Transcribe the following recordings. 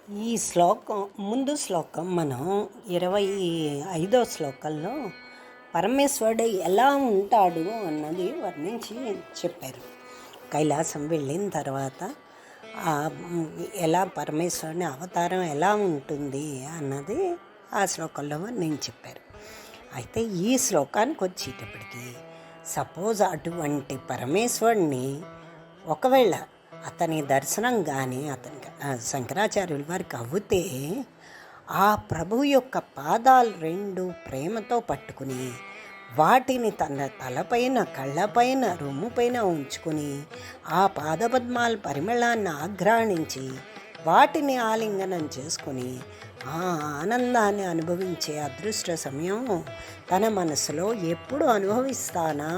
ఈ శ్లోకం ముందు శ్లోకం మనం 25వ శ్లోకంలో పరమేశ్వరుడు ఎలా ఉంటాడు అన్నది వర్ణించి చెప్పారు. కైలాసం వెళ్ళిన తర్వాత ఎలా పరమేశ్వరుని అవతారం ఎలా ఉంటుంది అన్నది ఆ శ్లోకంలో నేను చెప్పారు. అయితే ఈ శ్లోకానికి వచ్చేటప్పటికి సపోజ్ అటువంటి పరమేశ్వరుని ఒకవేళ అతని దర్శనం కానీ శంకరాచార్యుల వారికి అవుతే ఆ ప్రభు యొక్క పాదాలు రెండు ప్రేమతో పట్టుకుని వాటిని తన తలపైన కళ్ళపైన రొమ్ముపైన ఉంచుకుని ఆ పాదపద్మాల పరిమళాన్ని ఆఘ్రాణించి వాటిని ఆలింగనం చేసుకుని ఆ ఆనందాన్ని అనుభవించే అదృష్ట సమయం తన మనసులో ఎప్పుడు అనుభవిస్తానా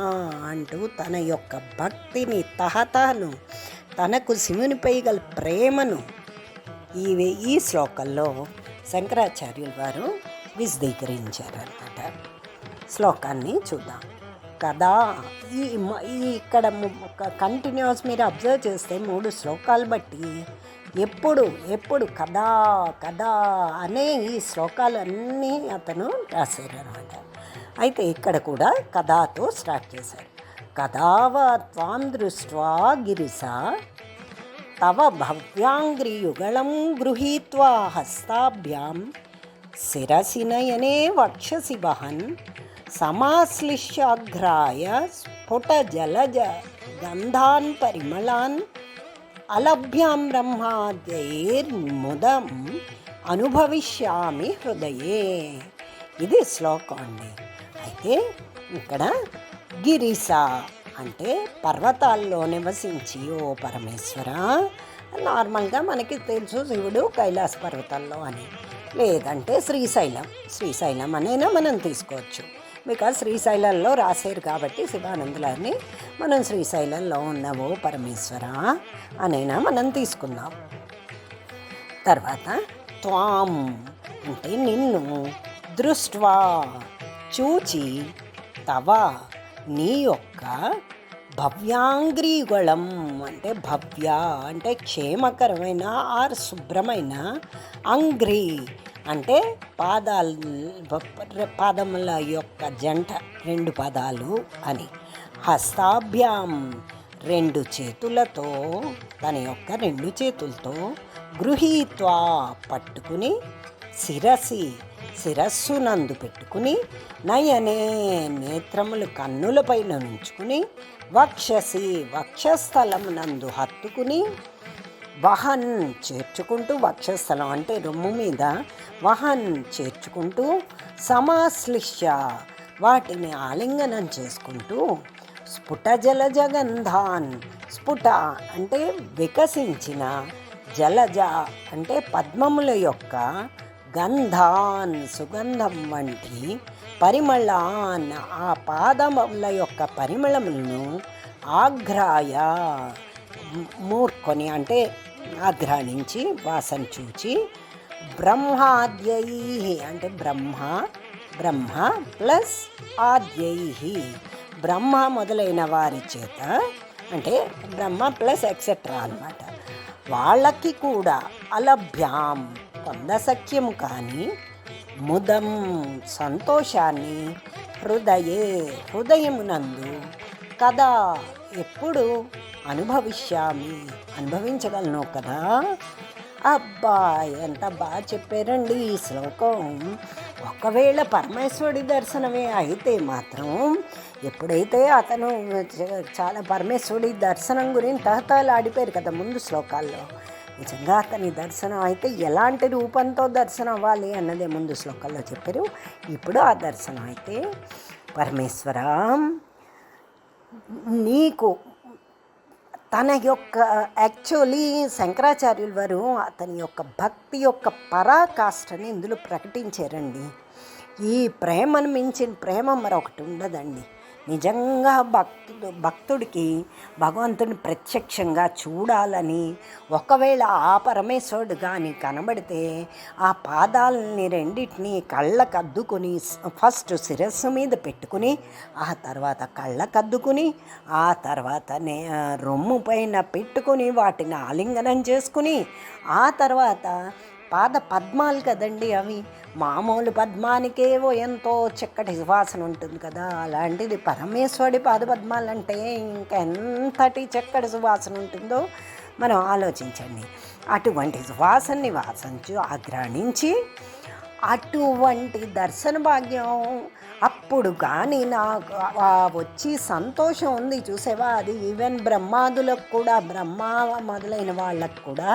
అంటూ తన యొక్క భక్తిని తహతహను తనకు శివునిపై గల ప్రేమను ఈ శ్లోకంలో శంకరాచార్యుల వారు విశదీకరించారన్నమాట. శ్లోకాన్ని చూద్దాం. కదా ఇక్కడ కంటిన్యూస్ మీరు అబ్జర్వ్ చేస్తే 3 శ్లోకాలు బట్టి ఎప్పుడు కదా కదా అనే ఈ శ్లోకాలన్నీ అతను రాశారు అనమాట. అయితే ఇక్కడ కూడా కథాతో స్టార్ట్ చేశారు. కథావ త్వాం దృష్ట్వా గిరిసా తవ భవ్యాంగ్రియుగళం గృహీత్వా హస్తాభ్యాం శిరసి నయనే వక్షసి వహన్ సమాశ్లిష్యాఘ్రాయ స్ఫుట జలజ గంధాన్ పరిమళాన్ అలభ్యాం బ్రహ్మాద్యైర్ముదం అనుభవిష్యామి హృదయే. ఇది శ్లోకం అండి. అయితే ఇక్కడ గిరిస అంటే పర్వతాల్లో నివసించి ఓ పరమేశ్వర, నార్మల్గా మనకి తెలుసు శివుడు కైలాస పర్వతాల్లో అని, లేదంటే శ్రీశైలం అనైనా మనం తీసుకోవచ్చు. బికాజ్ శ్రీశైలంలో రాశారు కాబట్టి శివానందులని మనం శ్రీశైలంలో ఉన్నవో పరమేశ్వర అనైనా మనం తీసుకుందాం. తర్వాత త్వాం అంటే నిన్ను, దృష్ట్వా చూచి, తవ నీ యొక్క భవ్యాంగ్రీగుళం అంటే భవ్య అంటే క్షేమకరమైన ఆర్ శుభ్రమైన, అంగ్రి అంటే పాదముల యొక్క జంట 2 పాదాలు అని, హస్తాభ్యాం 2 చేతులతో తన యొక్క 2 చేతులతో, గృహీత్వా పట్టుకుని, శిరస్సునందు పెట్టుకుని, నయనే నేత్రములు కన్నులపైన ఉంచుకుని, వక్షసి వక్షస్థలమునందు హత్తుకుని, వహన్ చేర్చుకుంటూ, వక్షస్థలం అంటే రొమ్ము మీద వహన్ చేర్చుకుంటూ, సమాశ్లిష్య వాటిని ఆలింగనం చేసుకుంటూ, స్ఫుట జలజ గంధాన్ స్ఫుట అంటే వికసించిన, జలజ అంటే పద్మముల యొక్క, గంధాన్ సుగంధం వంటి, పరిమళాన్ ఆ పాదముల యొక్క పరిమళములను, ఆఘ్రాయ మూర్కొని అంటే ఆఘ్రాణించి వాసన చూచి, బ్రహ్మాద్యై అంటే బ్రహ్మ ప్లస్ ఆద్యై బ్రహ్మ మొదలైన వారి చేత అంటే బ్రహ్మ ప్లస్ ఎక్సెట్రా అన్నమాట, వాళ్ళకి కూడా అలభ్యాం పొందసఖ్యము కానీ, ముదం సంతోషాన్ని, హృదయమునందు కదా ఎప్పుడు అనుభవించగలను కదా. అబ్బా ఎంత బాగా చెప్పారండి ఈ శ్లోకం. ఒకవేళ పరమేశ్వరుడి దర్శనమే అయితే మాత్రం, ఎప్పుడైతే అతను చాలా పరమేశ్వరుడి దర్శనం గురించి తహతహలు ఆడిపోయారు కదా ముందు శ్లోకాల్లో, నిజంగా అతని దర్శనం అయితే ఎలాంటి రూపంతో దర్శనం అవ్వాలి అన్నదే ముందు శ్లోకాల్లో చెప్పారు. ఇప్పుడు ఆ దర్శనం అయితే పరమేశ్వర నీకు తన యొక్క యాక్చువల్లీ శంకరాచార్యుల వారు అతని యొక్క భక్తి యొక్క పరాకాష్ఠని ఇందులో ప్రకటించారండి. ఈ ప్రేమను మించిన ప్రేమ మరొకటి ఉండదండి. నిజంగా భక్తుడికి భగవంతుని ప్రత్యక్షంగా చూడాలని, ఒకవేళ ఆ పరమేశ్వరుడు కానీ కనబడితే ఆ పాదాలని రెండింటినీ కళ్ళకద్దుకొని ఫస్ట్ శిరస్సు మీద పెట్టుకుని, ఆ తర్వాత కళ్ళకద్దుకుని, ఆ తర్వాత రొమ్ము పైన పెట్టుకుని వాటిని ఆలింగనం చేసుకుని, ఆ తర్వాత పాద పద్మాలు కదండి అవి. మామూలు పద్మానికేవో ఎంతో చక్కటి సువాసన ఉంటుంది కదా, అలాంటిది పరమేశ్వరుడి పాద పద్మాలు అంటే ఇంకెంతటి చక్కటి సువాసన ఉంటుందో మనం ఆలోచించండి. అటువంటి సువాసనని ఆగ్రహించి అటువంటి దర్శన భాగ్యం అప్పుడు కానీ నాకు వచ్చి సంతోషం ఉంది చూసేవా, అది ఈవెన్ బ్రహ్మాదులకు కూడా, బ్రహ్మ మొదలైన వాళ్ళకు కూడా,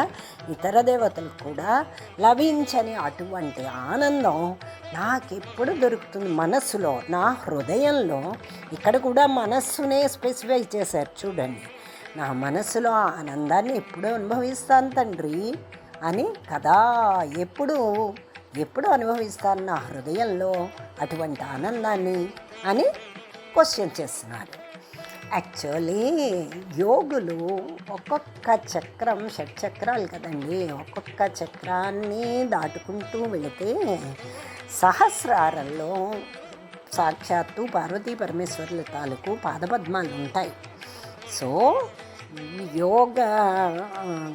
ఇతర దేవతలకు కూడా లభించని అటువంటి ఆనందం నాకెప్పుడు దొరుకుతుంది మనస్సులో, నా హృదయంలో. ఇక్కడ కూడా మనస్సునే స్పెసిఫై చేశారు చూడండి. నా మనస్సులో ఆనందాన్ని ఎప్పుడు అనుభవిస్తాను తండ్రి అని కదా, ఎప్పుడు అనుభవిస్తాను నా హృదయంలో అటువంటి ఆనందాన్ని అని క్వశ్చన్ చేస్తున్నారు. యాక్చువల్లీ యోగులు ఒక్కొక్క చక్రం, షట్చక్రాలు కదండి, ఒక్కొక్క చక్రాన్ని దాటుకుంటూ వెళితే సహస్రారంలో సాక్షాత్తు పార్వతీ పరమేశ్వరుల తాలూకు పాదపద్మాలు ఉంటాయి. సో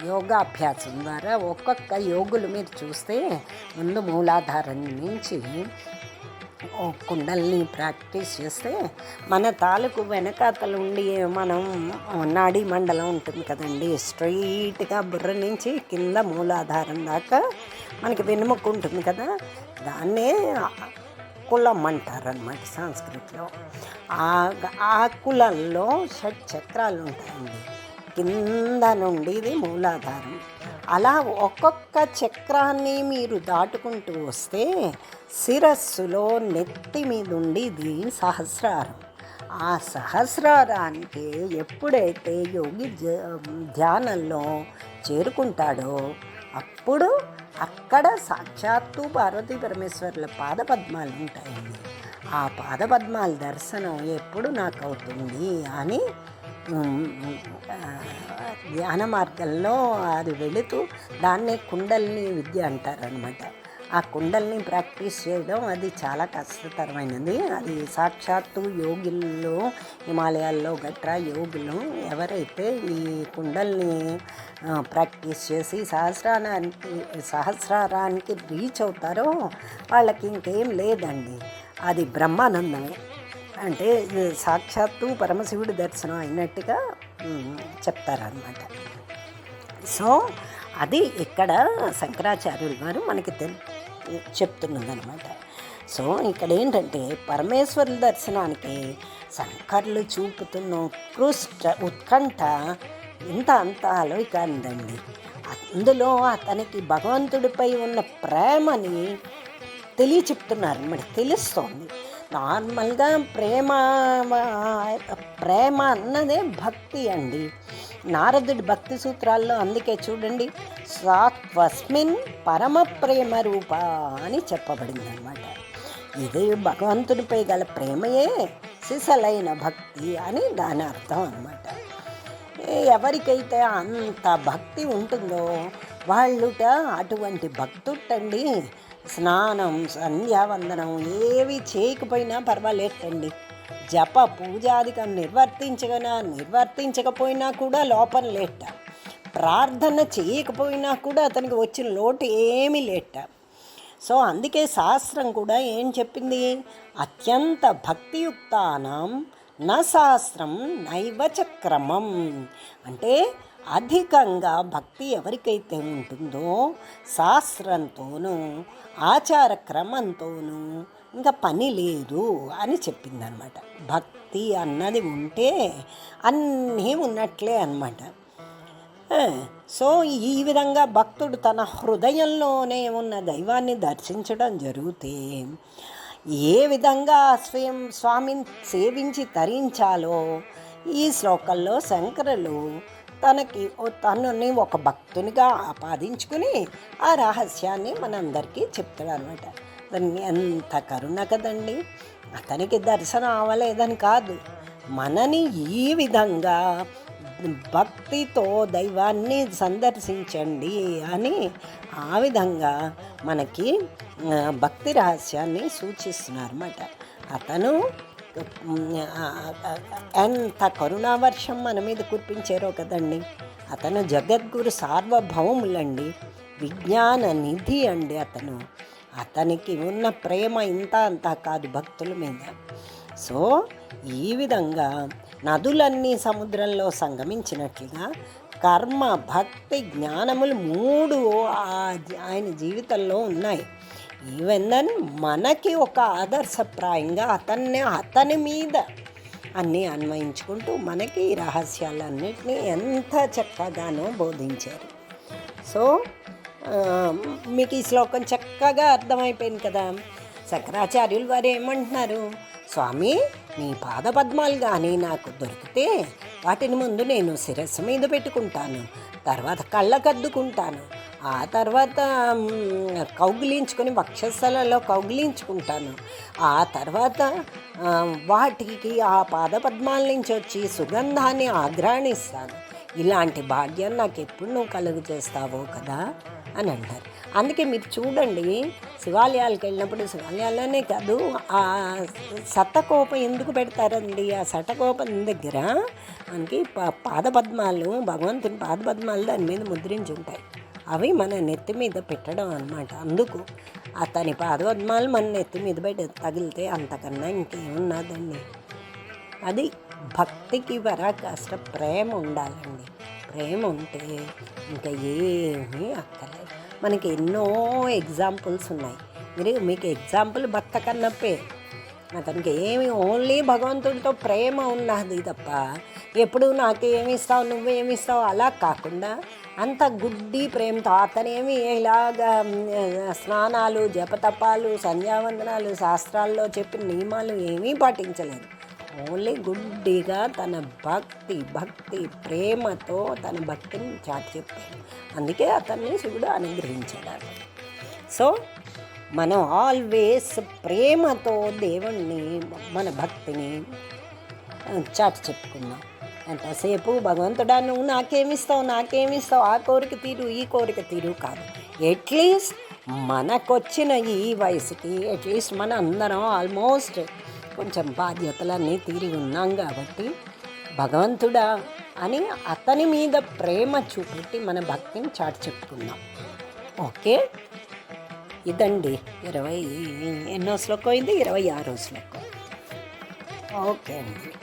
యోగాభ్యాసం ద్వారా ఒక్కొక్క యోగులు మీరు చూస్తే ముందు మూలాధారం నుంచి కుండల్ని ప్రాక్టీస్ చేస్తే మన తాలూకు వెనకాతలు ఉండి మనం నాడీ మండలం ఉంటుంది కదండి, స్ట్రైట్గా బుర్ర నుంచి కింద మూలాధారం దాకా మనకి వెనుముక ఉంటుంది కదా, దాన్నే కులం అంటారనమాట సంస్కృతిలో. ఆ కులంలో షట్చక్రాలు ఉంటాయండి. కింద నుండి ఇది మూలాధారం. అలా ఒక్కొక్క చక్రాన్ని మీరు దాటుకుంటూ వస్తే శిరస్సులో నెత్తి మీద ఉండి ఇది సహస్రారం. ఆ సహస్రారానికి ఎప్పుడైతే యోగి ధ్యానంలో చేరుకుంటాడో అప్పుడు అక్కడ సాక్షాత్తు పార్వతీ పరమేశ్వరుల పాదపద్మాలు ఉంటాయండి. ఆ పాదపద్మాల దర్శనం ఎప్పుడు నాకు అవుతుంది అని ధ్యాన మార్గంలో అది వెళుతూ దాన్నే కుండల్ని విద్య అంటారనమాట. ఆ కుండల్ని ప్రాక్టీస్ చేయడం అది చాలా కష్టతరమైనది. అది సాక్షాత్తు యోగుల్లో, హిమాలయాల్లో గట్రా యోగులు ఎవరైతే ఈ కుండల్ని ప్రాక్టీస్ చేసి సహస్రారానికి రీచ్ అవుతారో వాళ్ళకి ఇంకేం లేదండి, అది బ్రహ్మానందమే. అంటే సాక్షాత్తు పరమశివుడి దర్శనం అయినట్టుగా చెప్తారనమాట. సో అది ఇక్కడ శంకరాచార్యులు గారు మనకి చెప్తున్నదనమాట. సో ఇక్కడ ఏంటంటే పరమేశ్వరుల దర్శనానికి శంకర్లు చూపుతున్న ఉత్కంఠ ఇంత అలవికందండి. అందులో అతనికి భగవంతుడిపై ఉన్న ప్రేమని చెప్తున్నారనమాట, తెలుస్తోంది. నార్మల్గా ప్రేమ అన్నదే భక్తి అండి. నారదుడి భక్తి సూత్రాల్లో అందుకే చూడండి, సాత్వస్మిన్ పరమ ప్రేమ రూప అని చెప్పబడింది అనమాట. ఇది భగవంతుడిపై గల ప్రేమయే సిసలైన భక్తి అని దాని అర్థం అనమాట. ఎవరికైతే అంత భక్తి ఉంటుందో వాళ్ళుట అటువంటి భక్తుట్టండి స్నానం, సంధ్యావందనం ఏవి చేయకపోయినా పర్వాలేదండి, జప పూజాదికం నిర్వర్తించకపోయినా కూడా లోపం లేట, ప్రార్థన చేయకపోయినా కూడా అతనికి వచ్చిన లోటు ఏమీ లేట. సో అందుకే శాస్త్రం కూడా ఏం చెప్పింది, అత్యంత భక్తియుక్తానం నా శాస్త్రం నైవచక్రమం. అంటే అధికంగా భక్తి ఎవరికైతే ఉంటుందో శాస్త్రంతోనూ ఆచార క్రమంతోనూ ఇంకా పని లేదు అని చెప్పిందనమాట. భక్తి అన్నది ఉంటే అన్నీ ఉన్నట్లే అన్నమాట. సో ఈ విధంగా భక్తుడు తన హృదయంలోనే ఉన్న దైవాన్ని దర్శించడం జరిగితే ఏ విధంగా స్వామిని సేవించి తరించాలో ఈ శ్లోకంలో శంకరులు తనని ఒక భక్తునిగా ఆపాదించుకుని ఆ రహస్యాన్ని మనందరికీ చెప్తాడు అనమాట. దాన్ని ఎంత కరుణ కదండి, అతనికి దర్శనం అవ్వలేదని కాదు, మనని ఈ విధంగా భక్తితో దైవాన్ని సందర్శించండి అని ఆ విధంగా మనకి భక్తి రహస్యాన్ని సూచిస్తున్నారన్నమాట. అతను ఎంత కరుణావర్షం మన మీద కురిపించారో కదండి. అతను జగద్గురు సార్వభౌములండి. విజ్ఞాన నిధి అండి అతను. అతనికి ఉన్న ప్రేమ ఇంత అంతా కాదు భక్తుల మీద. సో ఈ విధంగా నదులన్నీ సముద్రంలో సంగమించినట్లుగా కర్మ, భక్తి, జ్ఞానములు 3 ఆయన జీవితంలో ఉన్నాయి. ఈవెన్ దెన్ మనకి ఒక ఆదర్శప్రాయంగా అతని మీద అన్నీ అన్వయించుకుంటూ మనకి ఈ రహస్యాలన్నింటినీ ఎంత చక్కగానో బోధించారు. సో మీకు ఈ శ్లోకం చక్కగా అర్థమైపోయింది కదా. శంకరాచార్యులు వారు ఏమంటున్నారు, స్వామి నీ పాదపద్మాలు కానీ నాకు దొరికితే వాటిని ముందు నేను శిరస్సు మీద పెట్టుకుంటాను, తర్వాత కళ్ళకద్దుకుంటాను, ఆ తర్వాత కౌగిలించుకొని వక్షస్థలలో కౌగిలించుకుంటాను, ఆ తర్వాత వాటికి ఆ పాదపద్మాల నుంచి వచ్చి సుగంధాన్ని ఆఘ్రాణిస్తాను. ఇలాంటి భాగ్యం నాకు ఎప్పుడు నువ్వు కలుగు చేస్తావో కదా అని అంటారు. అందుకే మీరు చూడండి, శివాలయాలకు వెళ్ళినప్పుడు శివాలయాల్లోనే కాదు, ఆ సతకోపం ఎందుకు పెడతారండి? ఆ సటకోపం దగ్గర మనకి పాదపద్మాలు, భగవంతుని పాదపద్మాలు దాని మీద ముద్రించి ఉంటాయి. అవి మన నెత్తి మీద పెట్టడం అన్నమాట. అందుకు అతని పాదపద్మాలు మన నెత్తి మీద పెట్టి తగిలితే అంతకన్నా ఇంకేమున్నదండి. అది భక్తికి కాస్త ప్రేమ ఉండాలండి. ప్రేమ ఉంటే ఇంకా ఏమీ అక్కర్లేదు. మనకి ఎన్నో ఎగ్జాంపుల్స్ ఉన్నాయి. మీకు ఎగ్జాంపుల్ భక్త కన్నప్పే. అతనికి ఏమి ఓన్లీ భగవంతుడితో ప్రేమ ఉన్నది తప్ప ఎప్పుడు నాకేమిస్తావు నువ్వేమిస్తావు అలా కాకుండా అంత గుడ్డి ప్రేమతో అతనేమి ఇలాగా స్నానాలు, జపతపాలు, సంధ్యావందనాలు, శాస్త్రాల్లో చెప్పిన నియమాలు ఏమీ పాటించలేదు. ఓన్లీ గుడ్డిగా తన భక్తి ప్రేమతో తన భక్తిని చాటి చెప్పాడు. అందుకే అతన్ని శివుడు అనుగ్రహించాడు. సో మనం ఆల్వేస్ ప్రేమతో దేవుణ్ణి, మన భక్తిని చాటి చెప్పుకుందాం. ఎంతసేపు భగవంతుడా నువ్వు నాకేమిస్తావు, ఆ కోరిక తీరు ఈ కోరిక తీరు కాదు. అట్లీస్ట్ మనకొచ్చిన ఈ వయసుకి అట్లీస్ట్ మన అందరం ఆల్మోస్ట్ కొంచెం బాధ్యతలన్నీ తీరి ఉన్నాం కాబట్టి భగవంతుడా అని అతని మీద ప్రేమ చూపెట్టి మన భక్తిని చాటి చెప్పుకుందాం. ఓకే, ఇదండి 26వ శ్లోకం. ఓకే అండి.